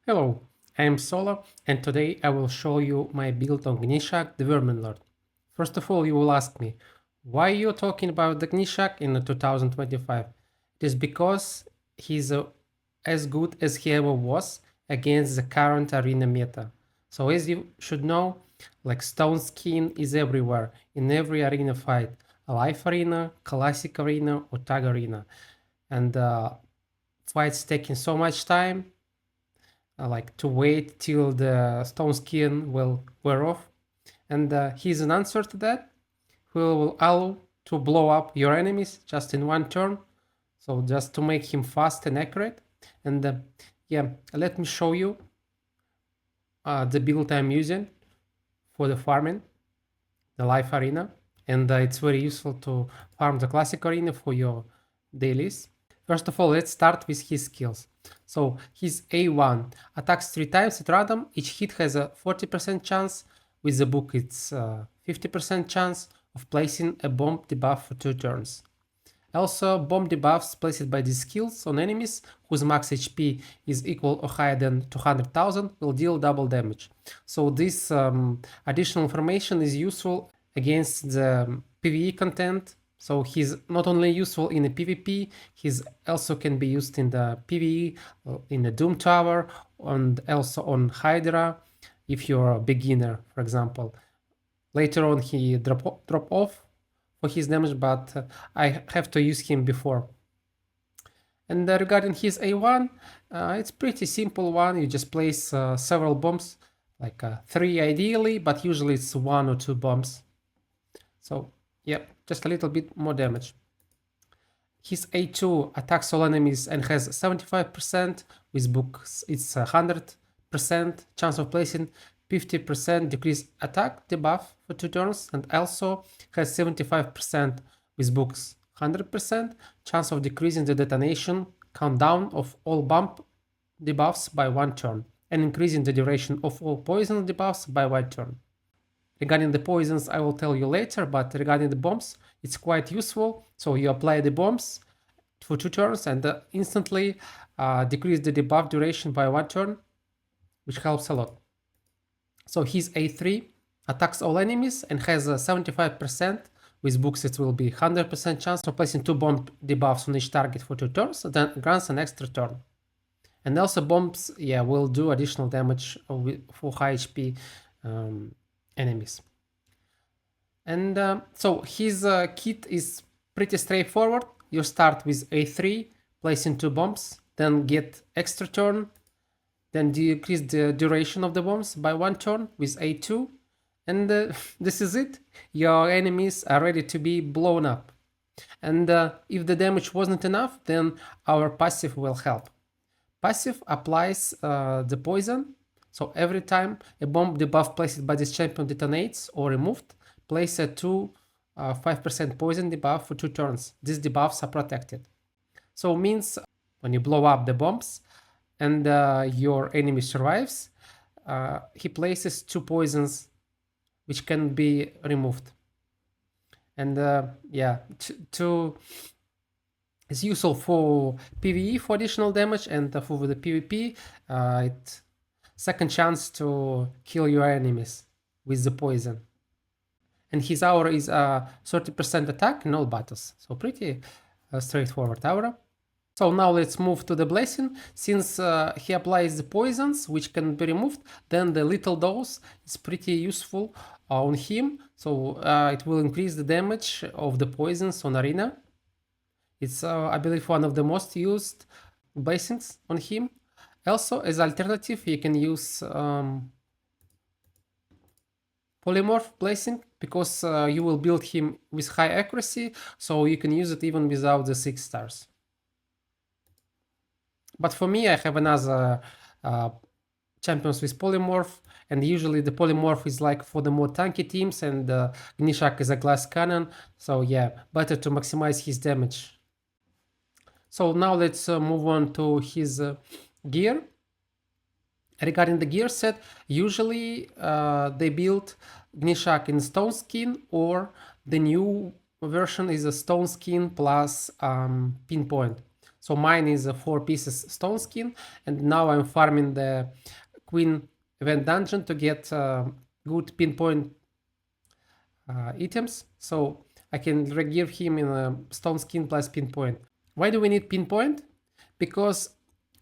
Hello, I am Solo, and today I will show you my build on GNISHAK the Verminlord. First of all, you will ask me, why are you talking about the GNISHAK in 2025? It is because he's as good as he ever was against the current arena meta. So as you should know, like stone skin is everywhere, in every arena fight. A life arena, classic arena, or tag arena. And fights taking so much time like to wait till the stone skin will wear off. And he's an answer to that, who will allow to blow up your enemies just in one turn. So just to make him fast and accurate. And yeah, let me show you the build I'm using for the farming, the life arena. And it's very useful to farm the classic arena for your dailies. First of all, let's start with his skills. So his A1 attacks 3 times at random. Each hit has a 40% chance. With the book, it's 50% chance of placing a bomb debuff for 2 turns. Also, bomb debuffs placed by these skills on enemies whose max HP is equal or higher than 200,000 will deal double damage. So this additional information is useful against the PvE content. So he's not only useful in the PvP, he's also can be used in the PvE, in the Doom Tower, and also on Hydra if you're a beginner, for example. Later on he drop off for his damage, but I have to use him before. And regarding his A1, it's pretty simple one. You just place several bombs, like 3 ideally, but usually it's 1 or 2 bombs. So yeah, just a little bit more damage. His A2 attacks all enemies and has 75%. With books, it's 100% chance of placing 50% decrease attack debuff for 2 turns, and also has 75% with books 100% chance of decreasing the detonation countdown of all bump debuffs by 1 turn, and increasing the duration of all poison debuffs by 1 turn. Regarding the poisons, I will tell you later, but regarding the bombs, it's quite useful. So you apply the bombs for 2 turns and instantly decrease the debuff duration by 1 turn, which helps a lot. So his A3 attacks all enemies and has a 75%. With books, it will be 100% chance of placing 2 bomb debuffs on each target for 2 turns, then grants an extra turn. And also bombs, yeah, will do additional damage for high HP enemies. And so his kit is pretty straightforward. You start with A3, placing 2 bombs, then get extra turn, then decrease the duration of the bombs by 1 turn with A2, and this is it. Your enemies are ready to be blown up. And if the damage wasn't enough, then our passive will help. Passive applies the poison, so every time a bomb debuff placed by this champion detonates or removed, place a 5% poison debuff for 2 turns. These debuffs are protected. So means when you blow up the bombs and your enemy survives, he places 2 poisons which can be removed. And yeah, it's useful for PvE for additional damage, and for the PvP, it second chance to kill your enemies with the poison. And his aura is 30% attack in all battles, so pretty straightforward aura. So now let's move to the blessing. Since he applies the poisons, which can be removed, then the little dose is pretty useful on him. So it will increase the damage of the poisons on arena. It's, I believe, one of the most used blessings on him. Also, as alternative, you can use polymorph blessing, because you will build him with high accuracy, so you can use it even without the 6 stars. But for me, I have another champions with polymorph, and usually the polymorph is like for the more tanky teams, and GNISHAK is a glass cannon, so yeah, better to maximize his damage. So now let's move on to his gear. Regarding the gear set, usually they build GNISHAK in stone skin, or the new version is a stone skin plus pinpoint. So mine is a 4 pieces stone skin, and now I'm farming the Queen event dungeon to get good pinpoint items. So I can give him in a stone skin plus pinpoint. Why do we need pinpoint? Because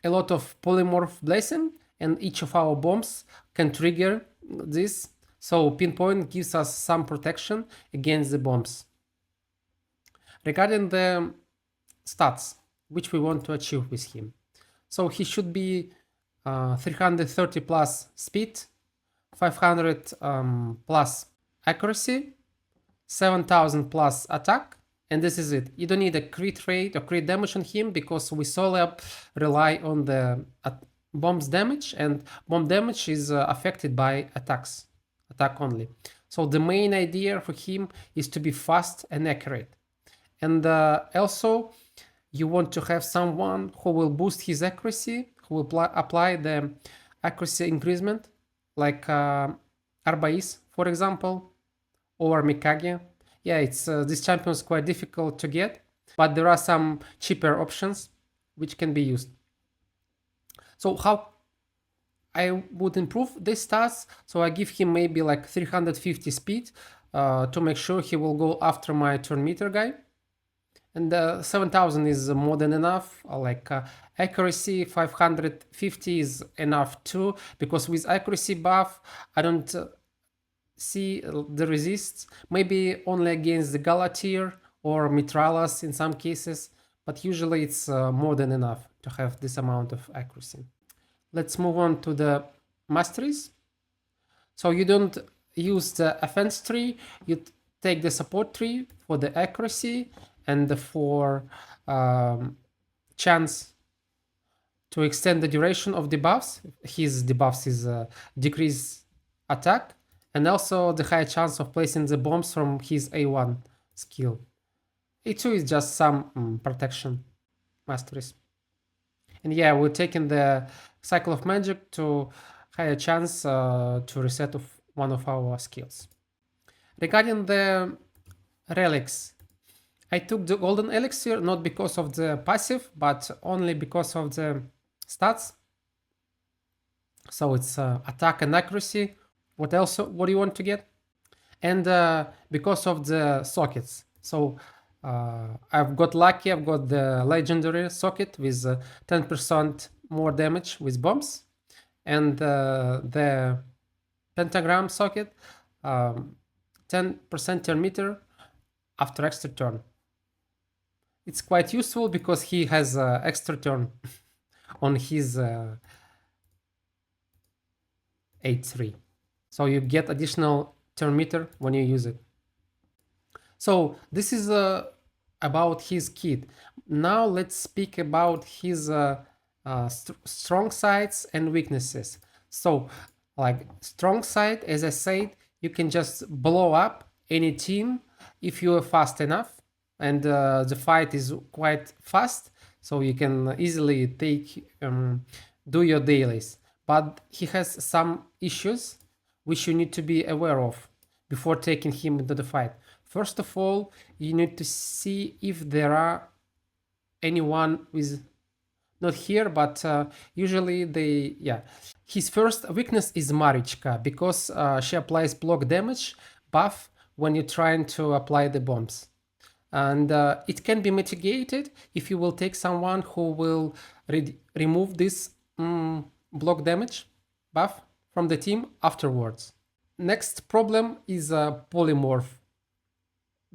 a lot of polymorph blessing and each of our bombs can trigger this. So pinpoint gives us some protection against the bombs. Regarding the stats, which we want to achieve with him. So he should be 330 plus speed, 500 plus accuracy, 7000 plus attack, and this is it. You don't need a crit rate or crit damage on him because we solely rely on the bombs damage, and bomb damage is affected by attack only. So the main idea for him is to be fast and accurate. And also you want to have someone who will boost his accuracy, who will apply the accuracy increasement, like Arbais, for example, or Mikage. Yeah, it's this champion is quite difficult to get, but there are some cheaper options which can be used. So how I would improve this stats? So I give him maybe like 350 speed to make sure he will go after my turn meter guy. And 7000 is more than enough. Like accuracy 550 is enough too, because with accuracy buff I don't see the resists, maybe only against the Galatir or Mitralas in some cases, but usually it's more than enough to have this amount of accuracy. Let's move on to the Masteries. So you don't use the offense tree, you take the support tree for the accuracy and for chance to extend the duration of debuffs. His debuffs is decrease attack, and also the high chance of placing the bombs from his A1 skill. A2 is just some protection masteries. And yeah, we're taking the cycle of magic to higher chance to reset of one of our skills. Regarding the relics, I took the golden elixir not because of the passive, but only because of the stats. So it's attack and accuracy. What else? What do you want to get? And because of the sockets. So I've got lucky. I've got the legendary socket with 10% more damage with bombs, and the pentagram socket 10% turn meter after extra turn. It's quite useful because he has extra turn on his 8-3. So you get additional turn meter when you use it. So this is about his kit. Now let's speak about his strong sides and weaknesses. So like strong side, as I said, you can just blow up any team if you are fast enough, and the fight is quite fast, so you can easily do your dailies. But he has some issues which you need to be aware of before taking him into the fight. First of all, you need to see if there are anyone with not here, but usually they, yeah. His first weakness is Marichka, because she applies block damage buff when you're trying to apply the bombs. And it can be mitigated if you will take someone who will remove this block damage buff from the team afterwards. Next problem is polymorph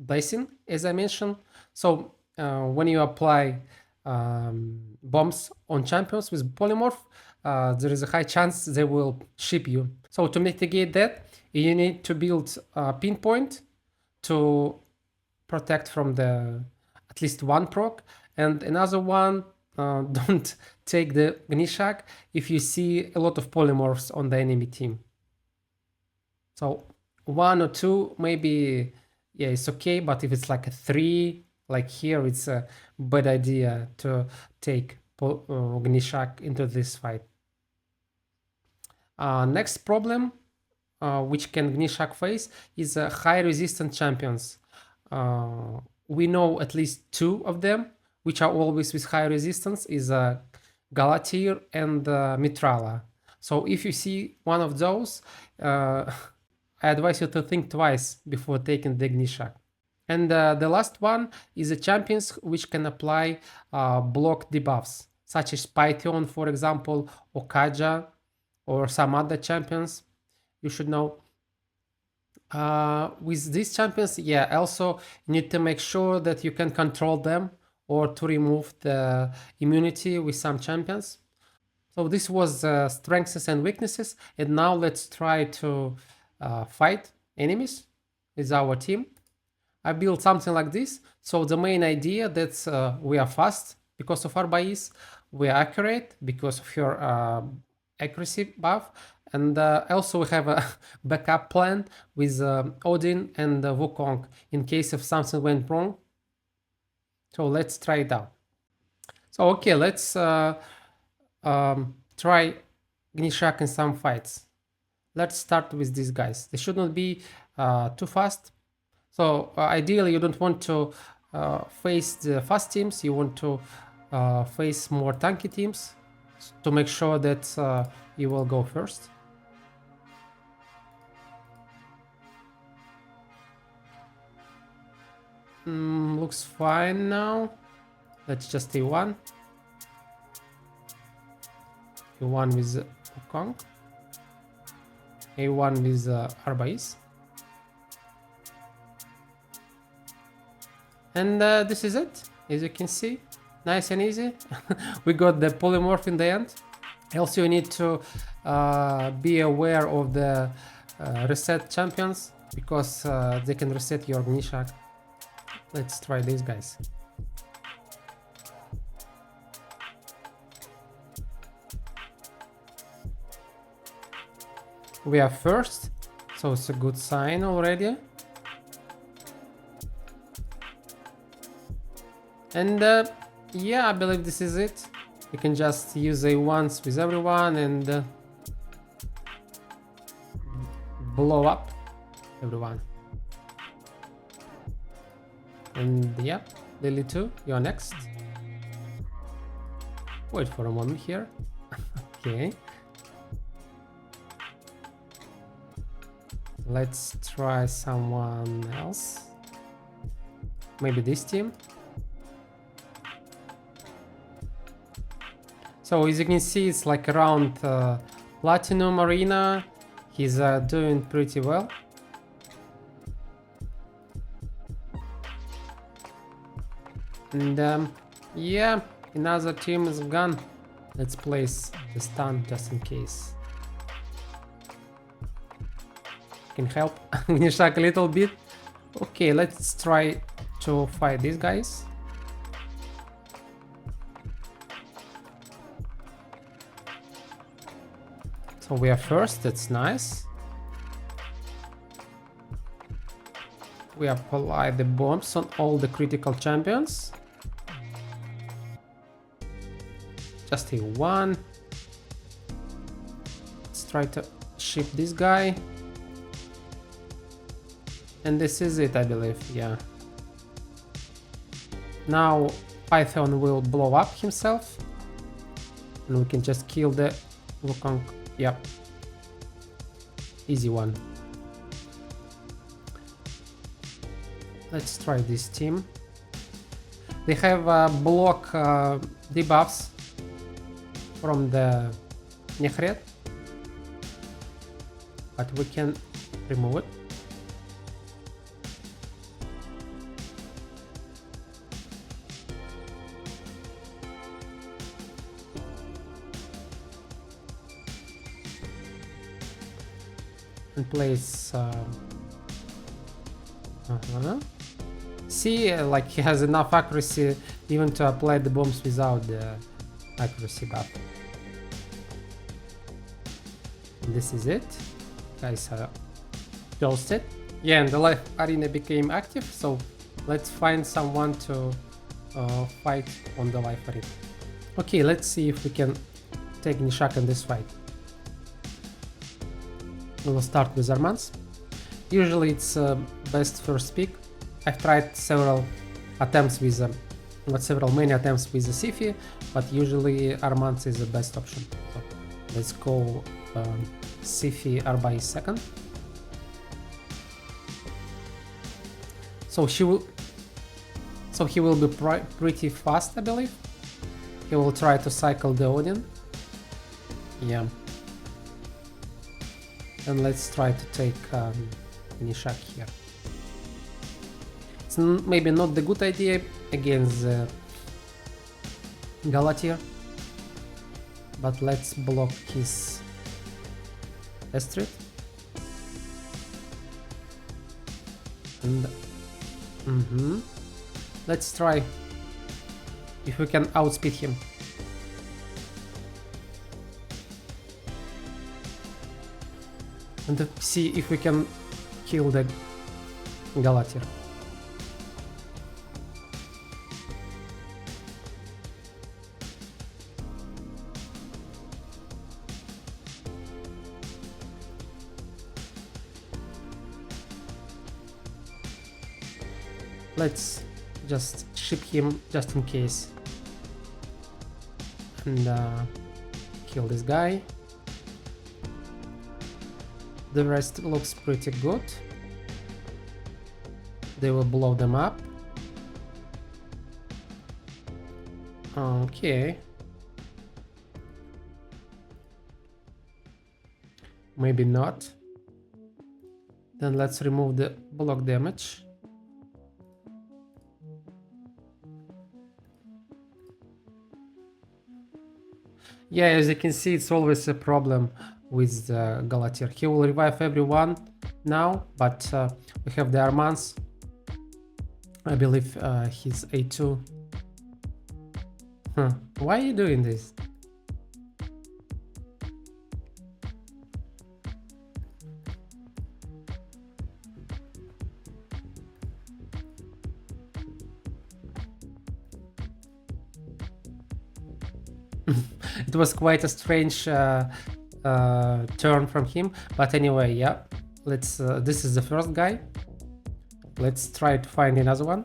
dicing, as I mentioned. So when you apply bombs on champions with polymorph, there is a high chance they will ship you. So to mitigate that, you need to build a pinpoint to protect from the at least one proc, and another one, don't take the GNISHAK if you see a lot of polymorphs on the enemy team. So 1 or 2 maybe, yeah, it's okay, but if it's like a 3, like here, it's a bad idea to take GNISHAK into this fight. Next problem which can GNISHAK face is high resistant champions. We know at least 2 of them which are always with high resistance, is Galatir and Mitrala. So if you see one of those, I advise you to think twice before taking the GNISHAK. And the last one is the champions which can apply block debuffs, such as Python, for example, or Kaja, or some other champions you should know. With these champions, yeah, also you need to make sure that you can control them or to remove the immunity with some champions. So this was strengths and weaknesses, and now let's try to fight enemies with our team. I built something like this. So the main idea that we are fast because of Arbais, we are accurate because of your accuracy buff, and also we have a backup plan with Odin and Wukong in case if something went wrong. So let's try it out. So okay, let's try GNISHAK in some fights. Let's start with these guys. They should not be too fast. So ideally you don't want to face the fast teams, you want to face more tanky teams to make sure that you will go first. Looks fine now. Let's just A1. A1 with Wukong. A1 with Arbais. And this is it, as you can see, nice and easy. We got the polymorph in the end. Also you need to be aware of the reset champions, because they can reset your GNISHAK. Let's try these guys. We are first, so it's a good sign already. And yeah, I believe this is it. You can just use A1s with everyone and blow up everyone. And yeah, Lily 2, you're next. Wait for a moment here. Okay. Let's try someone else. Maybe this team. So as you can see, it's like around Platinum Arena. He's doing pretty well. And yeah, another team is gone. Let's place the stun just in case. Can help GNISHAK a little bit. Okay, let's try to fight these guys. So we are first, that's nice. We apply the bombs on all the critical champions. Just A1. Let's try to ship this guy. And this is it, I believe, yeah. Now Python will blow up himself. And we can just kill the Wukong. Yep. Easy one. Let's try this team. They have block debuffs from the Nehret, but we can remove it. And place see, like he has enough accuracy even to apply the bombs without the accuracy buff. And this is it. Guys are toasted. Yeah, and the live arena became active, so let's find someone to fight on the live arena. Okay, let's see if we can take GNISHAK in this fight. We will start with Armans. Usually it's best first pick. I've tried several attempts with got several many attempts with the Sifi, but usually Armand is the best option. So let's go Sifi Arbais second. So he will be pretty fast, I believe. He will try to cycle the Odin. Yeah. And let's try to take GNISHAK here. It's maybe not the good idea against the Galatir, but let's block his Estrid. And let's try if we can outspeed him. And see if we can kill the Galatir. Let's just ship him just in case and kill this guy. The rest looks pretty good. They will blow them up. Okay. Maybe not. Then let's remove the block damage. Yeah, as you can see, it's always a problem with Galatir. He will revive everyone now, but we have the Armands. I believe he's A2. Why are you doing this? It was quite a strange turn from him, but anyway, yeah. Let's. This is the first guy. Let's try to find another one.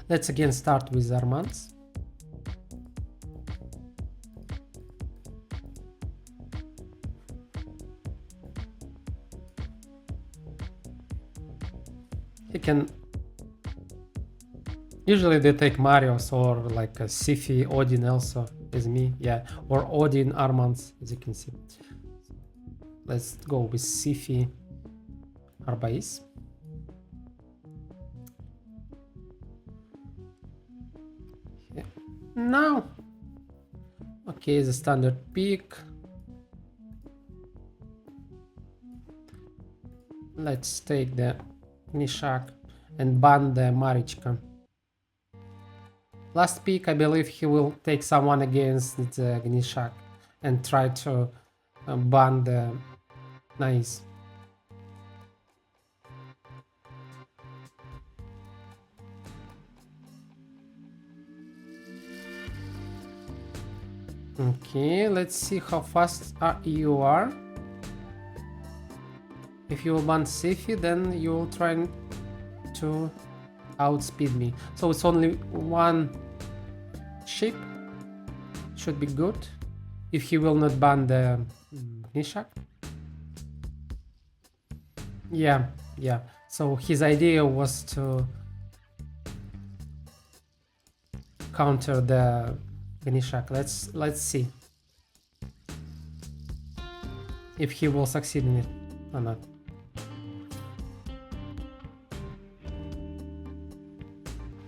Let's again start with Armands. He can. Usually they take Marios or like a Sifi, Odin also is me, yeah, or Odin Armands, as you can see. Let's go with Sifi Arbais. Yeah. Now, okay, the standard pick. Let's take the GNISHAK and ban the Marichka. Last pick, I believe he will take someone against the GNISHAK and try to ban the Nice. Okay, let's see how fast you are. If you ban Sifi, then you will try to outspeed me. So it's only one ship. Should be good. If he will not ban the GNISHAK. Yeah. So his idea was to counter the GNISHAK. Let's see if he will succeed in it or not.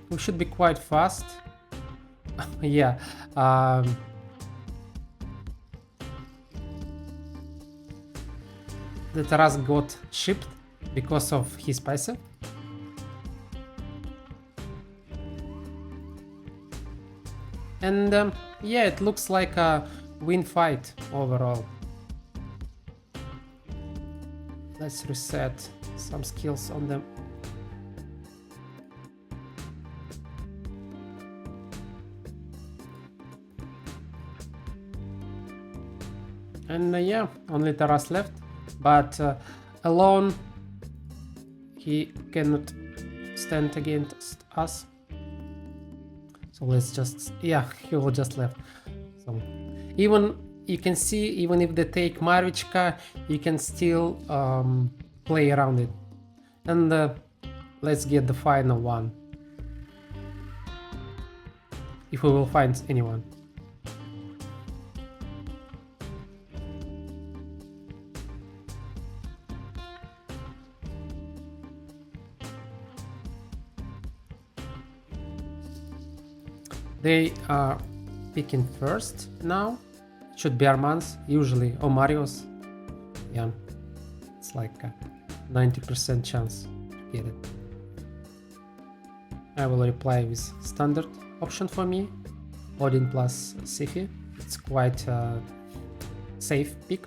We should be quite fast. Yeah. The Taras got shipped because of his passive. And yeah, it looks like a win fight overall. Let's reset some skills on them. And yeah, only Taras left, but alone he cannot stand against us. So let's just, yeah, he will just left. So even you can see, even if they take Marichka, you can still play around it. And let's get the final one, if we will find anyone. They are picking first now. Should be Armand's usually, or Mario's. Yeah, it's like a 90% chance to get it. I will reply with standard option for me, Odin plus Sifi. It's quite a safe pick.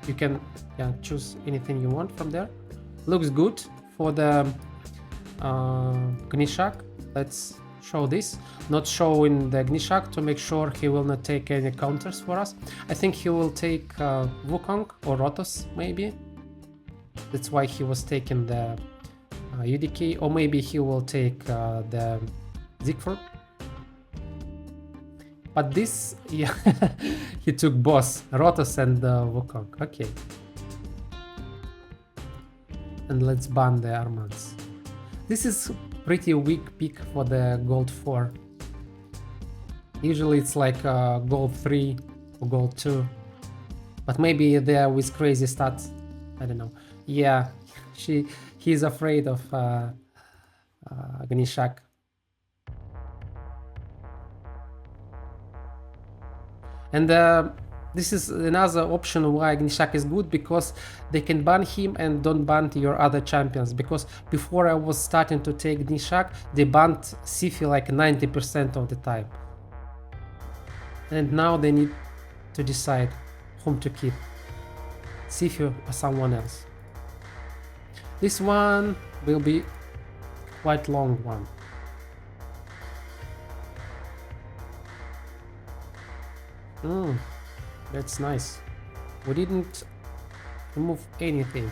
You can choose anything you want from there. Looks good for the GNISHAK. Let's show this, not showing the GNISHAK to make sure he will not take any counters for us. I think he will take Wukong or Rotos maybe. That's why he was taking the UDK, or maybe he will take the Siegfried. But this, yeah, he took both Rotos and Wukong. Okay. And let's ban the Armands. This is pretty weak pick for the gold 4. Usually it's like gold 3 or gold 2. But maybe they're with crazy stats. I don't know. Yeah, he's afraid of GNISHAK. And this is another option why GNISHAK is good, because they can ban him and don't ban your other champions. Because before I was starting to take GNISHAK, they banned Sifi like 90% of the time. And now they need to decide whom to keep, Sifi or someone else. This one will be quite long one. That's nice. We didn't remove anything.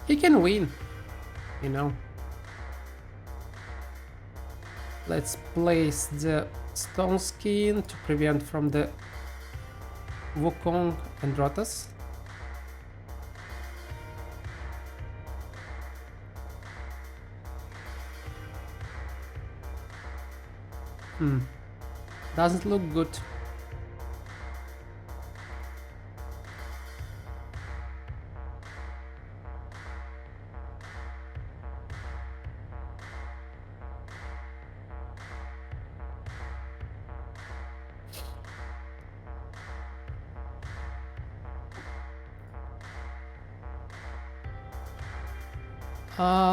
He can win, you know. Let's place the stone skin to prevent from the Wukong and Rotos. Doesn't look good.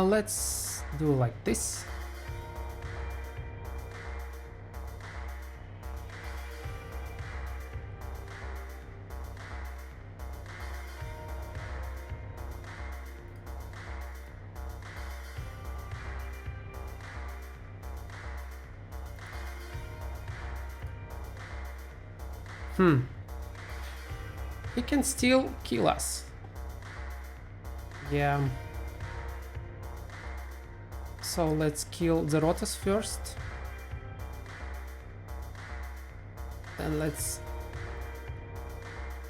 Let's do like this. He can still kill us. Yeah. So let's kill the Rotos first. Then let's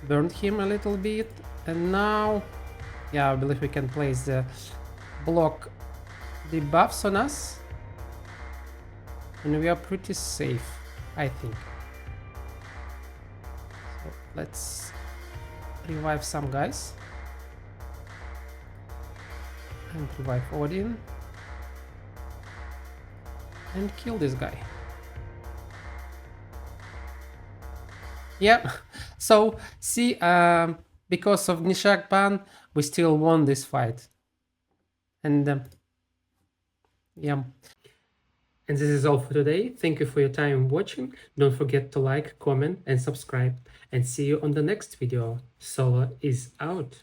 burn him a little bit. And now, yeah, I believe we can place the block debuffs on us. And we are pretty safe, I think. So let's revive some guys. And revive Odin. And kill this guy. Yeah, so see, because of GNISHAK ban, we still won this fight. And yeah. And this is all for today. Thank you for your time watching. Don't forget to like, comment, and subscribe. And see you on the next video. Solo is out.